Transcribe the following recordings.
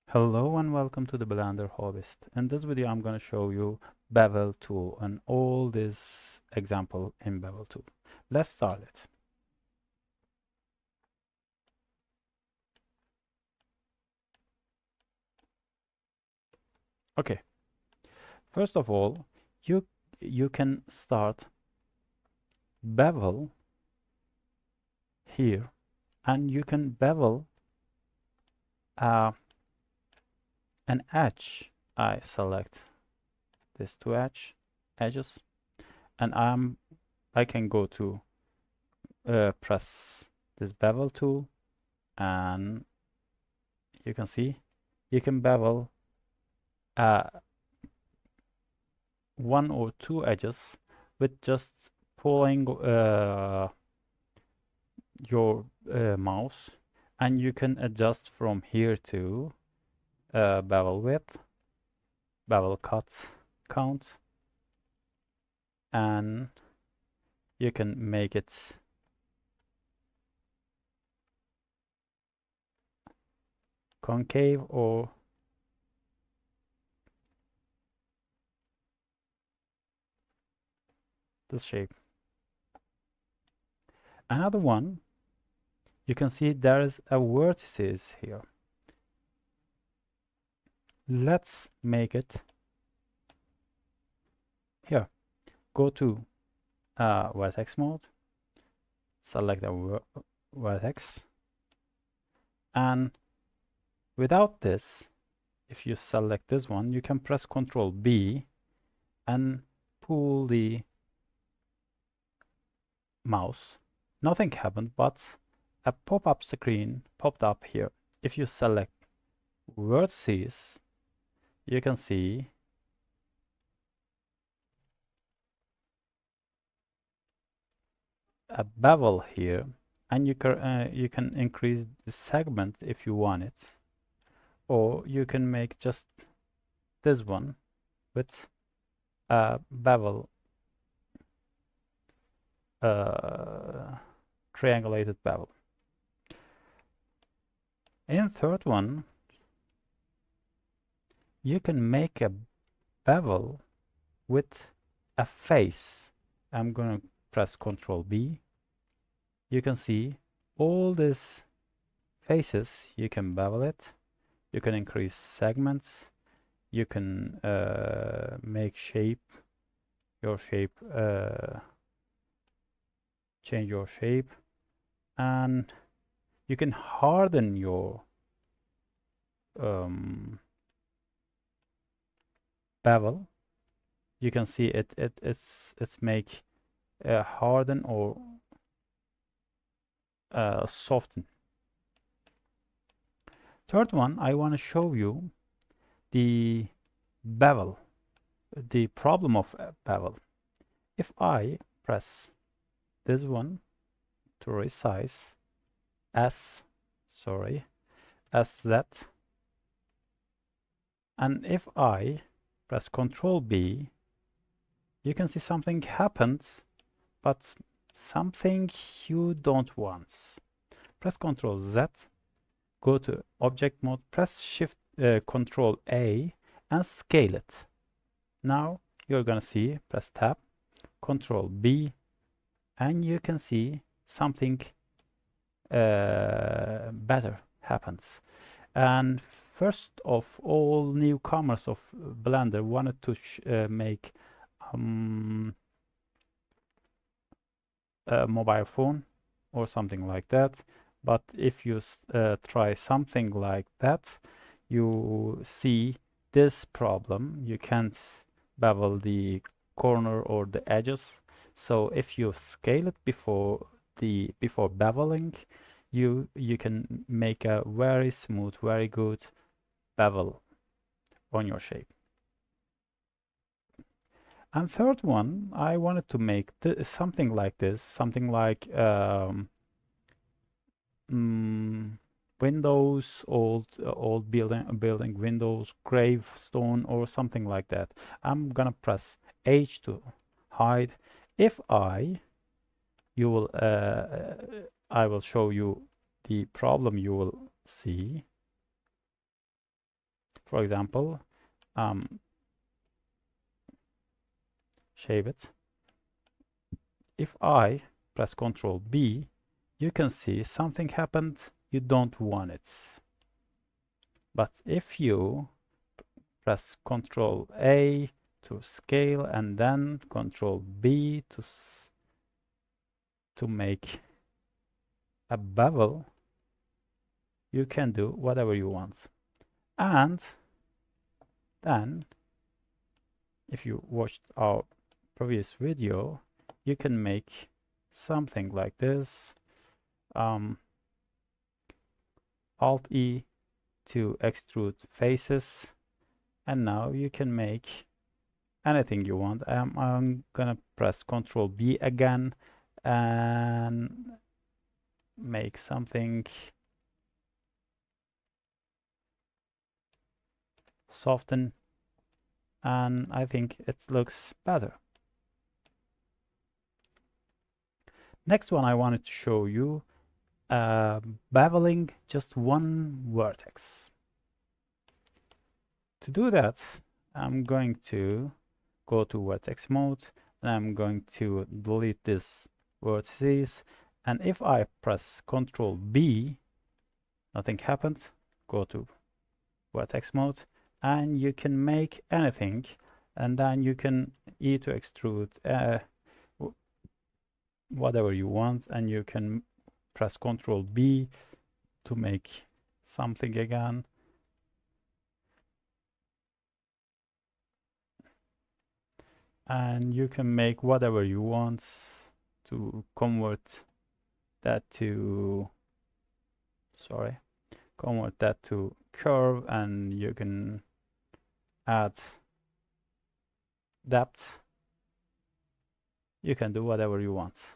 Hello and welcome to the Blender Hobbyist. In this video I'm going to show you Bevel Tool and all this example in Bevel Tool. Let's start it. Okay, first of all, you can start bevel here, and you can bevel uh, an edge. I select these two edges, and I can go to press this bevel tool, and you can see you can bevel uh, one or two edges with just pulling your mouse, and you can adjust from here to bevel width, bevel cut count, and you can make it concave or this shape. Another one, you can see there is a vertices here. Let's make it here. Go to vertex mode, select a vertex, and without this, if you select this one, you can press Ctrl B and pull the mouse. Nothing happened, but a pop-up screen popped up here. If you select vertices, you can see a bevel here, and you can increase the segment if you want it, or you can make just this one with a bevel triangulated bevel. In third one, you can make a bevel with a face. I'm gonna press Ctrl B. You can see all these faces. You can bevel it. You can increase segments. You can make your shape, change your shape, and you can harden your bevel. You can see it's make harden or soften. Third one, I want to show you the bevel, the problem of bevel. If I press this one to resize SZ, and if I press Ctrl B, you can see something happens, but something you don't want. Press Ctrl Z, go to object mode, press Shift Ctrl A and scale it. Now you're gonna see, press Tab, Ctrl B, and you can see something better happens. And first of all, newcomers of Blender wanted to make a mobile phone or something like that. But if you try something like that, you see this problem. You can't bevel the corner or the edges. So if you scale it before beveling, you can make a very smooth, very good bevel on your shape. And third one, I wanted to make something like this, something like windows, old building windows, gravestone, or something like that. I'm gonna press H to hide. If I will show you the problem you will see. For example, shape it. If I press Ctrl B, you can see something happened. You don't want it. But if you press Ctrl A to scale and then Ctrl B to make a bevel, you can do whatever you want. And then if you watched our previous video, you can make something like this. Alt E to extrude faces, and now you can make anything you want. I'm gonna press Ctrl B again and make something soften, and I think it looks better. Next one, I wanted to show you beveling just one vertex. To do that, I'm going to go to vertex mode and I'm going to delete this vertices, and if I press Ctrl B, nothing happens. Go to vertex mode and you can make anything, and then you can E to extrude whatever you want, and you can press Ctrl B to make something again. And you can make whatever you want to convert that to curve, and you can add depth. You can do whatever you want.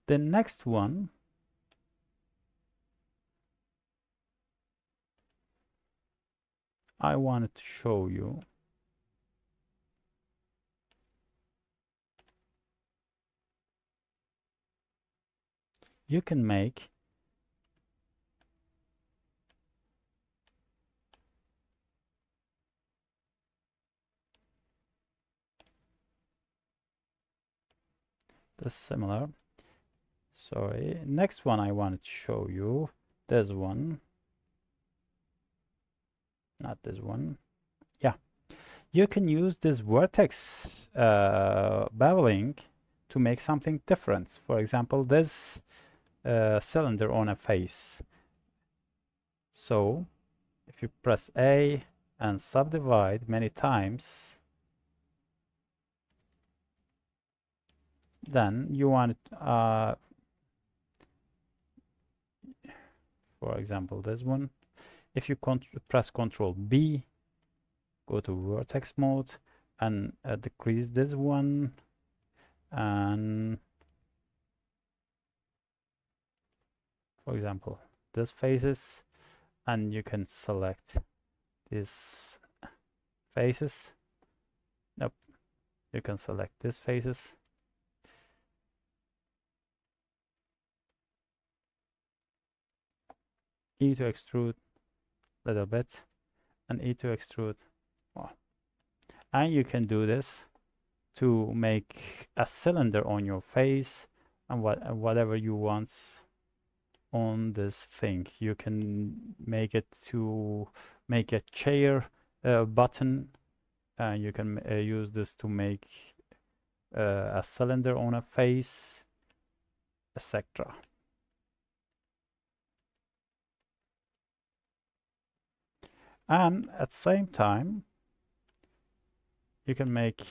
The next one I wanted to show you you can make this similar. Sorry, next one I wanted to show you, this one, not this one. Yeah, you can use this vertex beveling to make something different. For example, this cylinder on a face. So if you press A and subdivide many times, then you want for example this one. If you press Ctrl B, go to vertex mode and decrease this one, and for example this faces, and you can select these faces. Nope, you can select these faces. E to extrude a little bit, and E to extrude more. And you can do this to make a cylinder on your face, and whatever you want on this thing. You can make it to make a chair button. You can use this to make a cylinder on a face, etc. And at the same time, you can make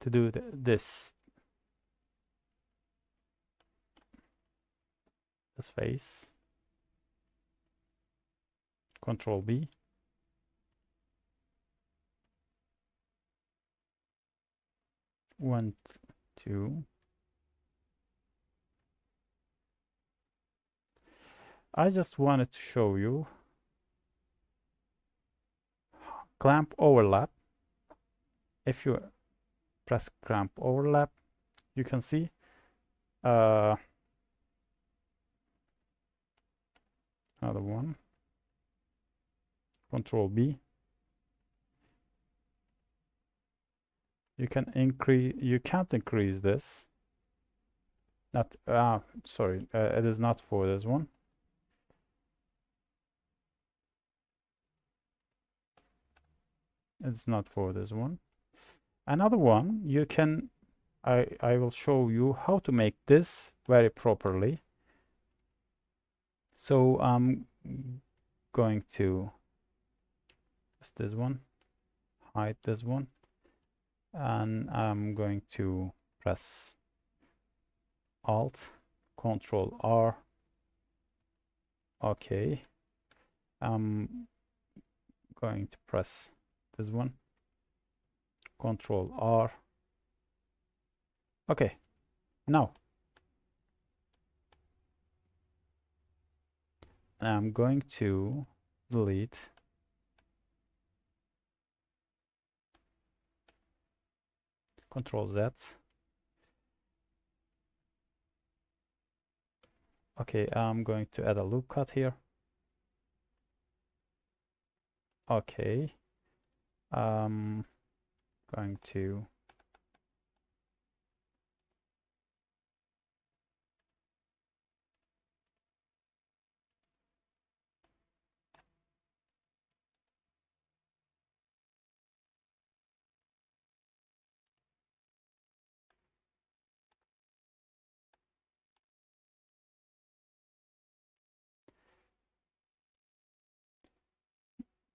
to do this face. Control B. One, two. I just wanted to show you clamp overlap. If you press clamp overlap, you can see Another one. Control B. You can't increase this. Not, sorry, it is not for this one. It's not for this one. Another one, you can, I will show you how to make this very properly. So I'm going to this one, hide this one, and I'm going to press Alt, Control R. Okay. I'm going to press this one, Control R. Okay. Now I'm going to delete Control Z. Okay, I'm going to add a loop cut here. Okay. Going to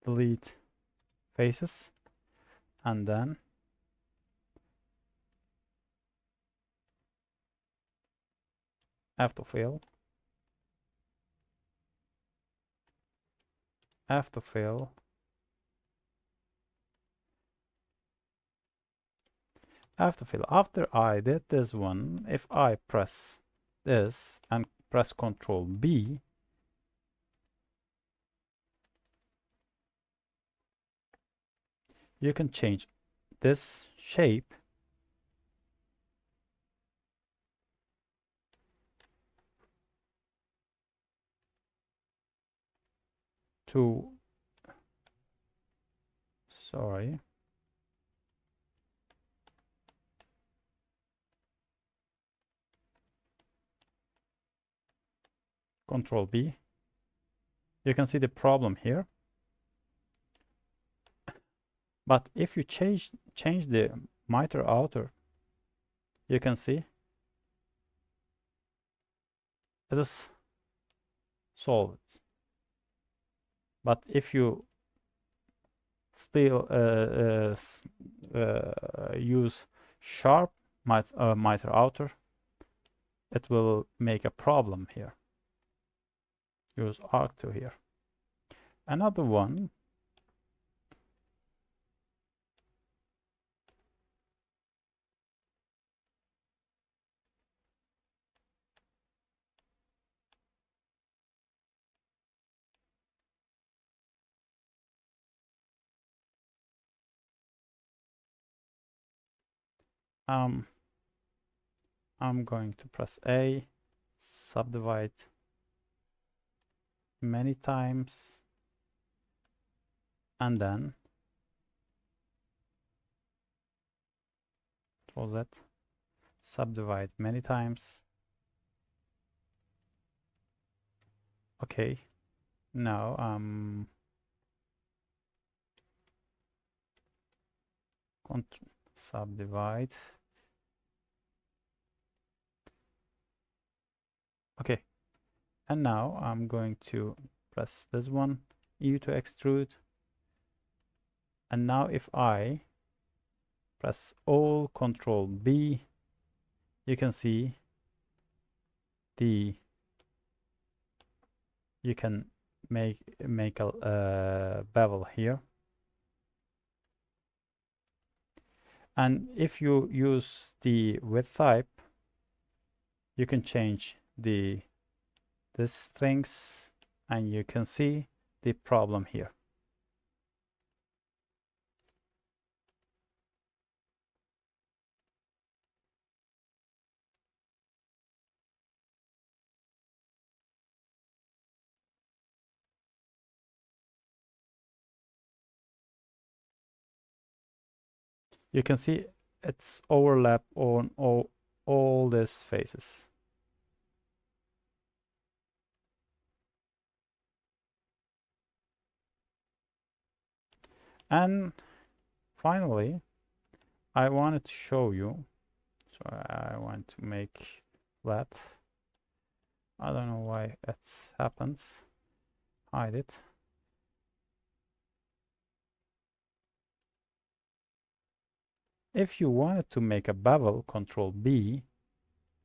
delete faces, and then autofill, autofill, autofill. After I did this one, if I press this and press Control B, you can change this shape to, sorry, Control B. You can see the problem here. But if you change the miter outer, you can see it is solved. But if you still use sharp miter outer, it will make a problem here. Use arc2 here. Another one, I'm going to press A, subdivide many times, and then what was that? Subdivide many times. Okay, now subdivide. Okay, and now I'm going to press this one, U to extrude. And now if I press Alt, Control B, you can see you can make a bevel here. And if you use the width type, you can change these things, and you can see the problem here. You can see it's overlap on all these faces. And finally, I wanted to show you, so I want to make flat. I don't know why it happens. Hide it. If you wanted to make a bevel, Control B,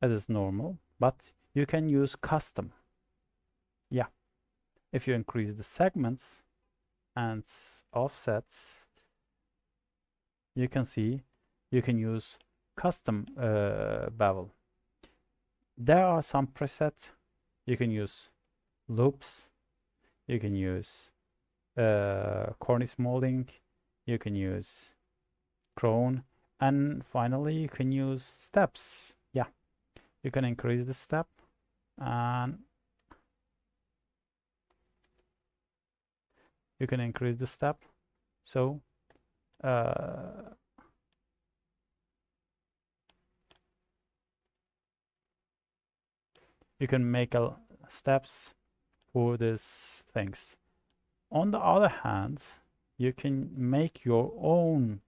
it is normal, but you can use custom. Yeah, if you increase the segments and offsets, you can see you can use custom bevel. There are some presets. You can use loops, you can use cornice molding, you can use crone, and finally you can use steps. Yeah, you can increase the step, and you can increase the step. So you can make steps for these things. On the other hand, you can make your own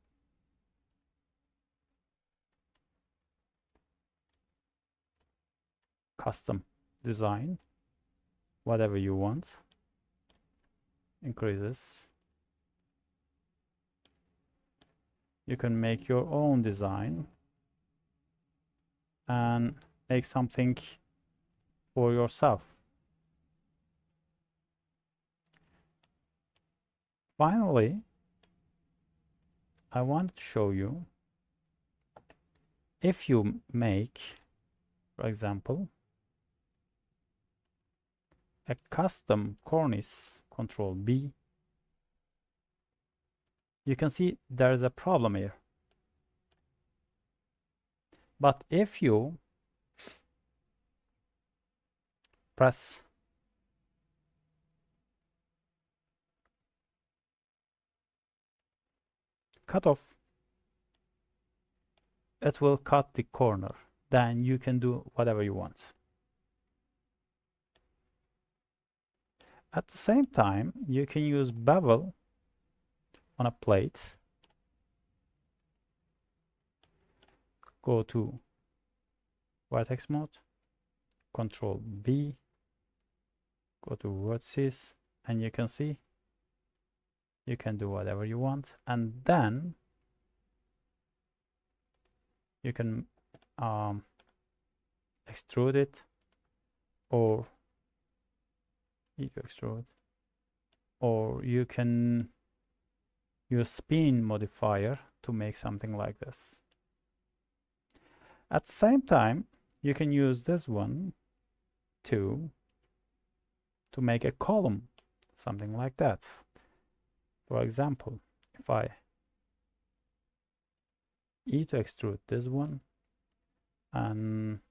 custom design, whatever you want. Increases. You can make your own design and make something for yourself. Finally, I want to show you, if you make, for example, a custom cornice, Control B, you can see there's a problem here. But if you press cut off, it will cut the corner. Then you can do whatever you want. At the same time, you can use bevel on a plate. Go to vertex mode, Control B, go to vertices, and you can see you can do whatever you want, and then you can extrude it, or extrude, or you can use spin modifier to make something like this. At the same time, you can use this one to make a column, something like that. For example, if I E to extrude this one, and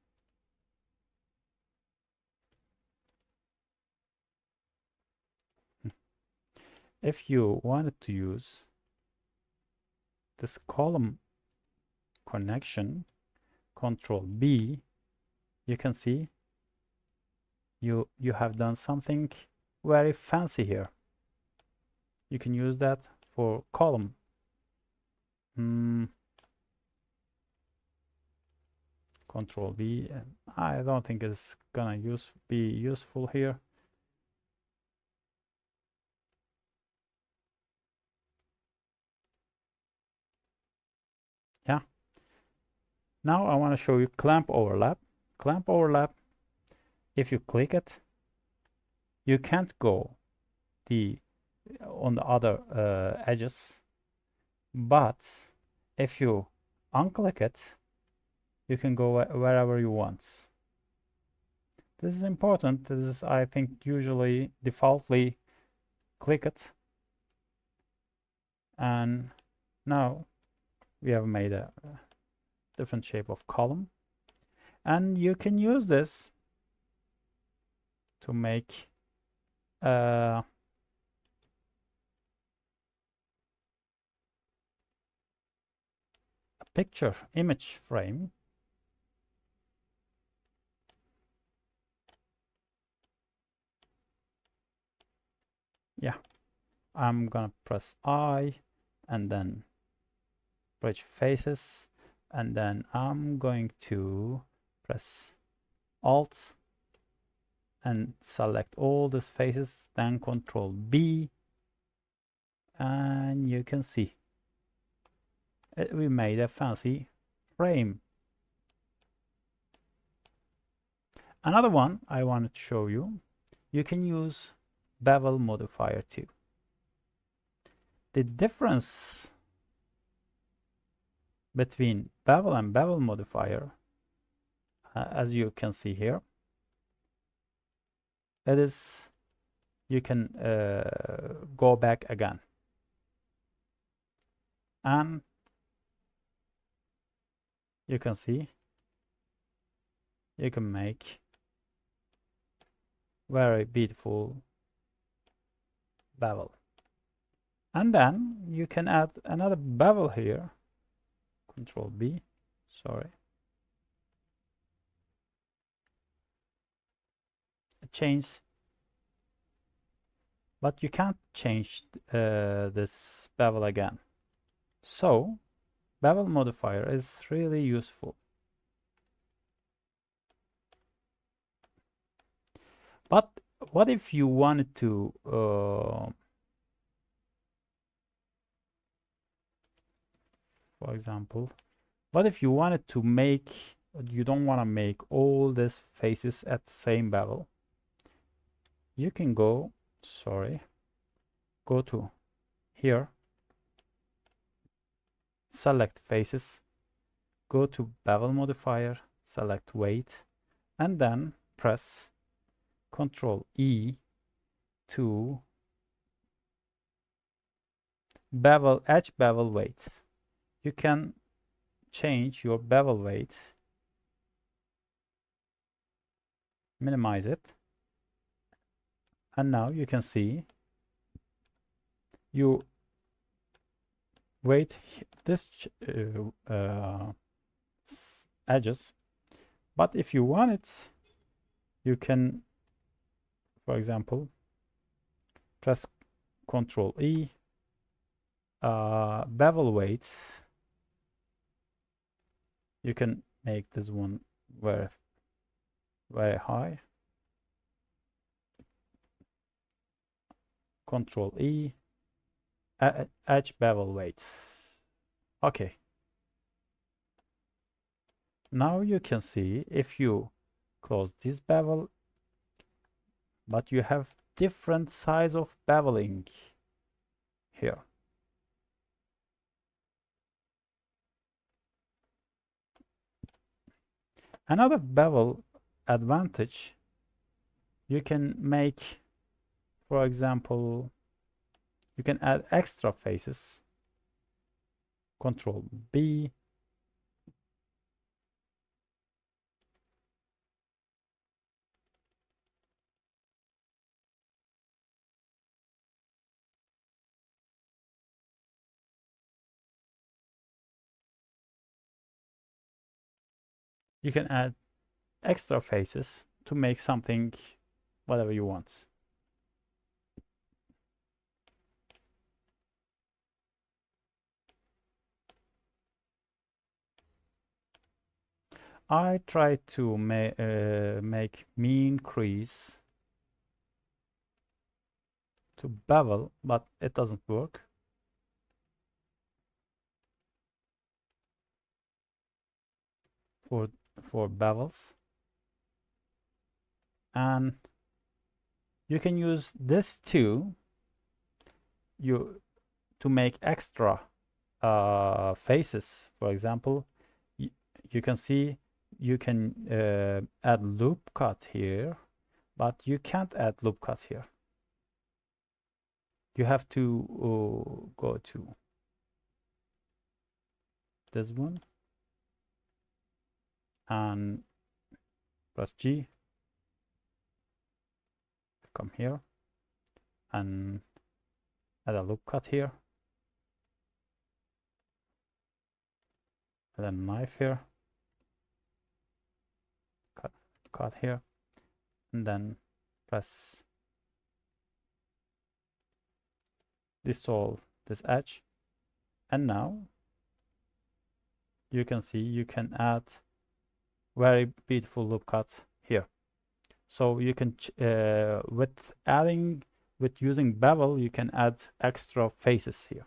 if you wanted to use this column connection, Control B, you can see you have done something very fancy here. You can use that for column. Control V. I don't think it's gonna be useful here. Yeah. Now I want to show you clamp overlap. Clamp overlap, if you click it, you can't go on the other edges, but if you unclick it, you can go wherever you want. This is important. This is, I think, usually defaultly click it, and now we have made a different shape of column, and you can use this to make picture image frame. Yeah, I'm gonna press I and then bridge faces, and then I'm going to press Alt and select all these faces, then Control B, and you can see we made a fancy frame. Another one I wanted to show you, you can use bevel modifier too. The difference between bevel and bevel modifier, as you can see here, it is you can go back again, and you can see you can make very beautiful bevel. And then you can add another bevel here. Control B, sorry. Change, but you can't change this bevel again. So bevel modifier is really useful. But what if you wanted to for example, what if you wanted to make, you don't want to make all these faces at the same bevel? You can go, sorry, go to here, select faces, go to bevel modifier, select weight, and then press Ctrl E to bevel, edge bevel weights. You can change your bevel weight, minimize it, and now you can see you weight this edges, but if you want it, you can, for example, press Ctrl E, bevel weights. You can make this one very, very high. Ctrl E, edge bevel weights. Okay. Now you can see if you close this bevel, but you have different size of beveling here. Another bevel advantage, you can make, for example, you can add extra faces. Control B. You can add extra faces to make something whatever you want. I try to make mean crease to bevel, but it doesn't work. For bevels, and you can use this too, to make extra faces. For example, you can see you can add loop cut here, but you can't add loop cut here. You have to go to this one and press G, come here and add a loop cut here, and then knife here, cut here, and then press dissolve this edge, and now you can see you can add very beautiful loop cuts here. So you can with using bevel, you can add extra faces here.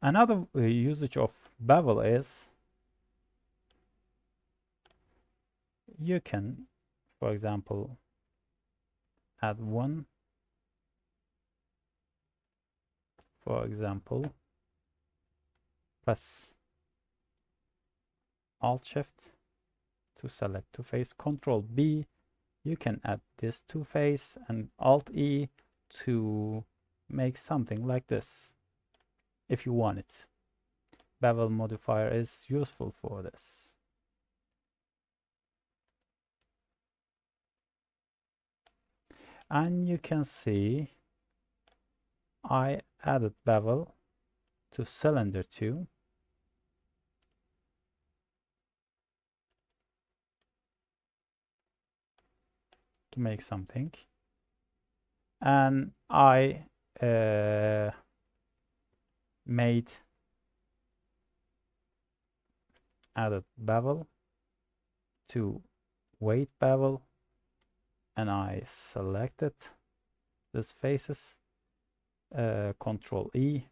Another usage of bevel is you can, for example, add one, for example, press Alt Shift to select two face, Control B, you can add this two face, and Alt E to make something like this if you want it. Bevel modifier is useful for this. And you can see I added bevel to cylinder 2. To make something, and I added bevel to weight bevel, and I selected these faces, Control E,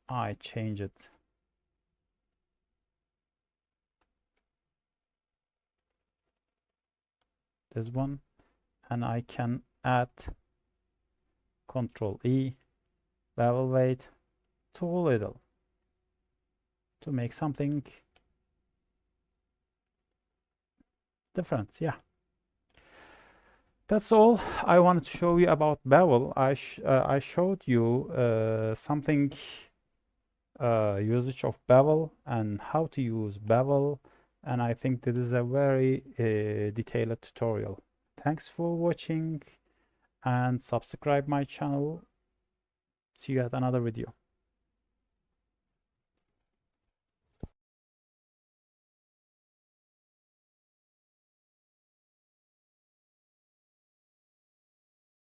I change it this one, and I can add Control E, bevel weight too little to make something different. Yeah, that's all I wanted to show you about bevel. I showed you something usage of bevel and how to use bevel, and I think this is a very detailed tutorial. Thanks for watching and subscribe my channel. See you at another video.